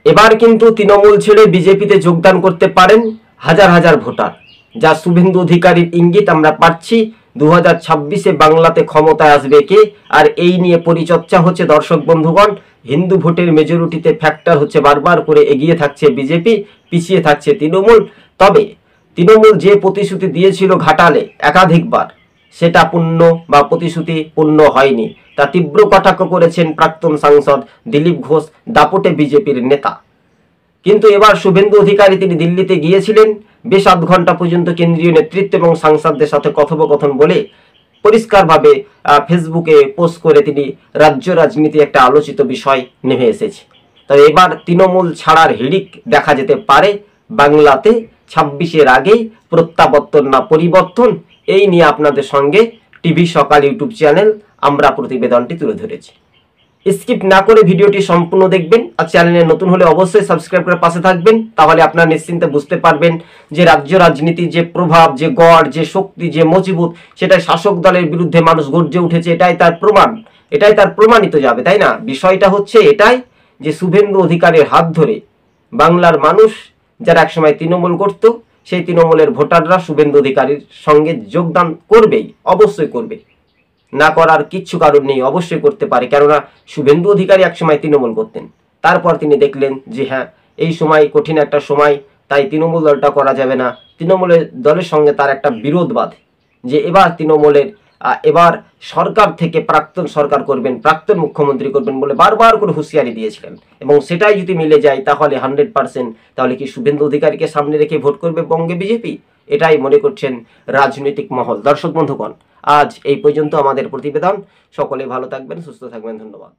এবার কিন্তু তৃণমূল ছেড়ে বিজেপিতে যোগদান করতে পারেন হাজার হাজার ভোটার, যা শুভেন্দু অধিকারীর ইঙ্গিত আমরা পাচ্ছি। 2026-এ বাংলাতে ক্ষমতায় আসবে কে, আর এই নিয়ে পরিচর্চা হচ্ছে। দর্শক বন্ধুগণ, হিন্দু ভোটের মেজরিটিতে ফ্যাক্টর হচ্ছে বারবার করে এগিয়ে থাকছে বিজেপি, পিছিয়ে থাকছে তৃণমূল। তবে তৃণমূল যে প্রতিশ্রুতি দিয়েছিল ঘাটালে একাধিকবার, সেটা পূর্ণ বা প্রতিশ্রুতি পূর্ণ হয়নি। তা তীব্র কটাক্ষ করেছেন প্রাক্তন সাংসদ দিলীপ ঘোষ, দাপটে বিজেপির নেতা। কিন্তু এবার শুভেন্দু অধিকারী তিনি দিল্লিতে গিয়েছিলেন, বেশ আধ ঘন্টা পর্যন্ত কেন্দ্রীয় নেতৃত্ব এবং সাংসদদের সাথে কথোপকথন বলে পরিষ্কারভাবে ফেসবুকে পোস্ট করে তিনি রাজ্য রাজনীতি একটা আলোচিত বিষয় নেমে এসেছে। তবে এবার তৃণমূল ছাড়ার হিড়িক দেখা যেতে পারে বাংলাতে 26-এর আগেই, প্রত্যাবর্তন না পরিবর্তন, এই নিয়ে আপনাদের সঙ্গে টিভি সকাল ইউটিউব চ্যানেল আমরা প্রতিবেদনটি তুলে ধরেছি। স্কিপ না করে ভিডিওটি সম্পূর্ণ দেখবেন, আর চ্যানেলে নতুন হলে অবশ্যই সাবস্ক্রাইব করে পাশে থাকবেন। তাহলে আপনারা নিশ্চিন্তে বুঝতে পারবেন যে রাজ্য রাজনীতির যে প্রভাব, যে গড়, যে শক্তি, যে মজবুত, সেটা শাসক দলের বিরুদ্ধে মানুষ গর্জে উঠেছে, এটাই তার প্রমাণ, এটাই তার প্রমাণিত যাবে, তাই না? বিষয়টা হচ্ছে এটাই যে শুভেন্দু অধিকারীর হাত ধরে বাংলার মানুষ যারা একসময় তৃণমূল করত, সেই তৃণমূলের ভোটাররা শুভেন্দু অধিকারীর সঙ্গে যোগদান করবেই, অবশ্যই করবে, না করার কিচ্ছু কারণ নেই, অবশ্যই করতে পারে। কেননা শুভেন্দু অধিকারী একসময় তৃণমূল করতেন, তারপর তিনি দেখলেন যে হ্যাঁ, এই সময় কঠিন একটা সময়, তাই তৃণমূল দলটা করা যাবে না। তৃণমূলের দলের সঙ্গে তার একটা বিরোধ বাধে যে এবার তৃণমূলের এবার সরকার থেকে প্রাক্তন সরকার করবেন, প্রাক্তন মুখ্যমন্ত্রী করবেন বলে বারবার করে হুঁশিয়ারি দিয়েছিলেন। এবং সেটাই যদি মিলে যায় তাহলে 100%, তাহলে কি শুভেন্দু অধিকারীকে সামনে রেখে ভোট করবে বঙ্গে বিজেপি? এটাই মনে করছেন রাজনৈতিক মহল। দর্শক বন্ধুগণ, আজ এই পর্যন্ত আমাদের প্রতিবেদন। সকলে ভালো থাকবেন, সুস্থ থাকবেন, ধন্যবাদ।